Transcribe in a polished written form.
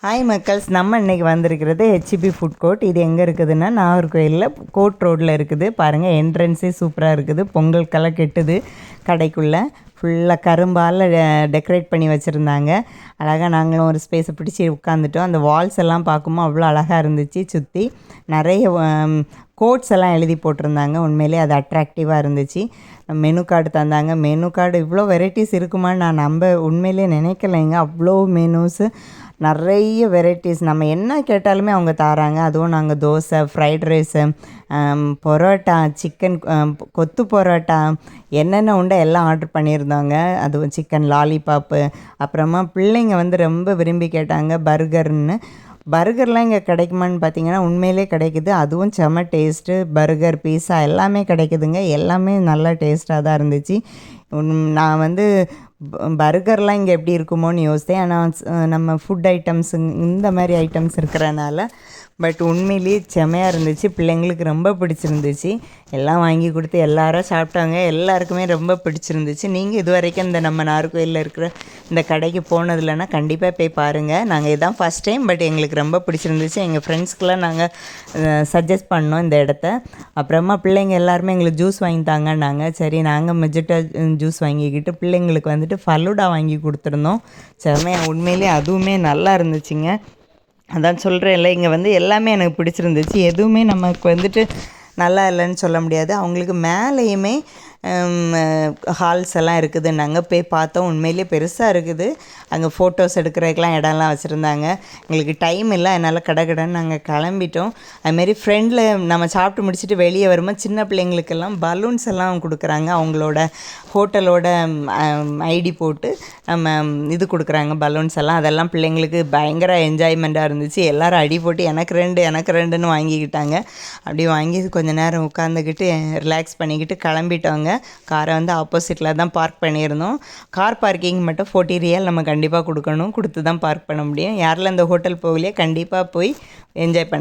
Hi மக்கள்ஸ், நம்ம இன்றைக்கி வந்திருக்கிறது ஹெச்பி ஃபுட் கோர்ட். இது எங்கே இருக்குதுன்னா நாகர்கோயிலில் கோர்ட் ரோட்டில் இருக்குது. பாருங்கள், என்ட்ரன்ஸே சூப்பராக இருக்குது. பொங்கல் கலை கெட்டுது. கடைக்குள்ளே ஃபுல்லாக கரும்பால் டெக்கரேட் பண்ணி வச்சுருந்தாங்க. அழகாக நாங்களும் ஒரு ஸ்பேஸை பிடிச்சி உட்காந்துட்டோம். அந்த வால்ஸ் எல்லாம் பார்க்கும்போது அவ்வளோ அழகாக இருந்துச்சு. சுற்றி நிறைய கோட்ஸ் எல்லாம் எழுதி போட்டிருந்தாங்க. உண்மையிலே அது அட்ராக்டிவாக இருந்துச்சு. மெனு கார்டு தந்தாங்க. மெனு கார்டு இவ்வளோ வெரைட்டிஸ் இருக்குமான்னு நான் உண்மையிலே நினைக்கலைங்க. அவ்வளோ மெனூஸு, நிறைய வெரைட்டிஸ். நம்ம என்ன கேட்டாலுமே அவங்க தராங்க. அதுவும் நாங்கள் dosa, fried rice, parotta, chicken கொத்து பரோட்டா, என்னென்ன உண்டோ எல்லாம் ஆர்டர் பண்ணியிருந்தோங்க. அதுவும் சிக்கன் லாலிபாப்பு. அப்புறமா பிள்ளைங்க ரொம்ப விரும்பி கேட்டாங்க பர்கர்னு. பர்கர்லாம் இங்கே கிடைக்குமான்னு பார்த்தீங்கன்னா உண்மையிலே கிடைக்குது. அதுவும் செம்ம டேஸ்ட்டு. பர்கர், பீஸா எல்லாமே கிடைக்குதுங்க. எல்லாமே நல்லா டேஸ்ட்டாக தான் இருந்துச்சு. நான் பர்கர்லாம் இங்கே எப்படி இருக்குமோன்னு யோசித்தேன். ஆனால் நம்ம ஃபுட் ஐட்டம்ஸ் இந்த மாதிரி ஐட்டம்ஸ் இருக்கிறனால பட் உண்மையிலேயே செமையாக இருந்துச்சு. பிள்ளைங்களுக்கு ரொம்ப பிடிச்சிருந்துச்சு. எல்லாம் வாங்கி கொடுத்து எல்லாரும் சாப்பிட்டாங்க. எல்லாருக்குமே ரொம்ப பிடிச்சிருந்துச்சு. நீங்கள் இது வரைக்கும் இந்த நம்ம நாகர்கோயிலில் இருக்கிற இந்த கடைக்கு போனதில்லைன்னா கண்டிப்பாக போய் பாருங்கள். நாங்கள் இதான் ஃபஸ்ட் டைம், பட் எங்களுக்கு ரொம்ப பிடிச்சிருந்துச்சு. எங்கள் ஃப்ரெண்ட்ஸ்க்கெலாம் நாங்கள் சஜஸ்ட் பண்ணோம் இந்த இடத்த. அப்புறமா பிள்ளைங்க எல்லாருமே எங்களுக்கு ஜூஸ் வாங்கி தாங்கன்னாங்க. சரி, நாங்கள் மெஜிட்டா ஜூஸ் வாங்கிக்கிட்டு பிள்ளைங்களுக்கு ஃபலூடா வாங்கி கொடுத்துருந்தோம். செமையாக உண்மையிலே அதுவுமே நல்லா இருந்துச்சுங்க. அதான் சொல்கிறேன்ல, இங்கே எல்லாமே எனக்கு பிடிச்சிருந்துச்சு. எதுவுமே நமக்கு நல்லா இல்லைன்னு சொல்ல முடியாது. அவங்களுக்கு மேலேயுமே ஹால்ஸ் எல்லாம் இருக்குதுன்னாங்க. போய் பார்த்தோம். உண்மையிலே பெருசாக இருக்குது. அங்கே ஃபோட்டோஸ் எடுக்கிறதுக்கெலாம் இடம்லாம் வச்சுருந்தாங்க. எங்களுக்கு டைம் இல்லை, அதனால் கடன்னு நாங்கள் கிளம்பிட்டோம். அதுமாரி ஃப்ரெண்டில் நம்ம சாப்பிட்டு முடிச்சுட்டு வெளியே வரும்போது சின்ன பிள்ளைங்களுக்கெல்லாம் பலூன்ஸ் எல்லாம் கொடுக்குறாங்க. அவங்களோட ஹோட்டலோட ஐடி போட்டு நம்ம இது கொடுக்குறாங்க, பலூன்ஸ் எல்லாம். அதெல்லாம் பிள்ளைங்களுக்கு பயங்கர என்ஜாய்மெண்ட்டாக இருந்துச்சு. எல்லோரும் அடி போட்டு எனக்கு ரெண்டுன்னு வாங்கிக்கிட்டாங்க. அப்படி வாங்கி கொஞ்சம் நேரம் உட்காந்துக்கிட்டு ரிலாக்ஸ் பண்ணிக்கிட்டு கிளம்பிட்டோங்க. காரை ஆப்போசிட்டில் தான் பார்க் பண்ணியிருந்தோம். கார் பார்க்கிங் மட்டும் 40 ரியால் நம்ம கண்டிப்பாக கொடுக்கணும். கொடுத்து தான் பார்க் பண்ண முடியும். யாரெல்லாம் இந்த ஹோட்டல் போகலையே கண்டிப்பாக போய் என்ஜாய் பண்ண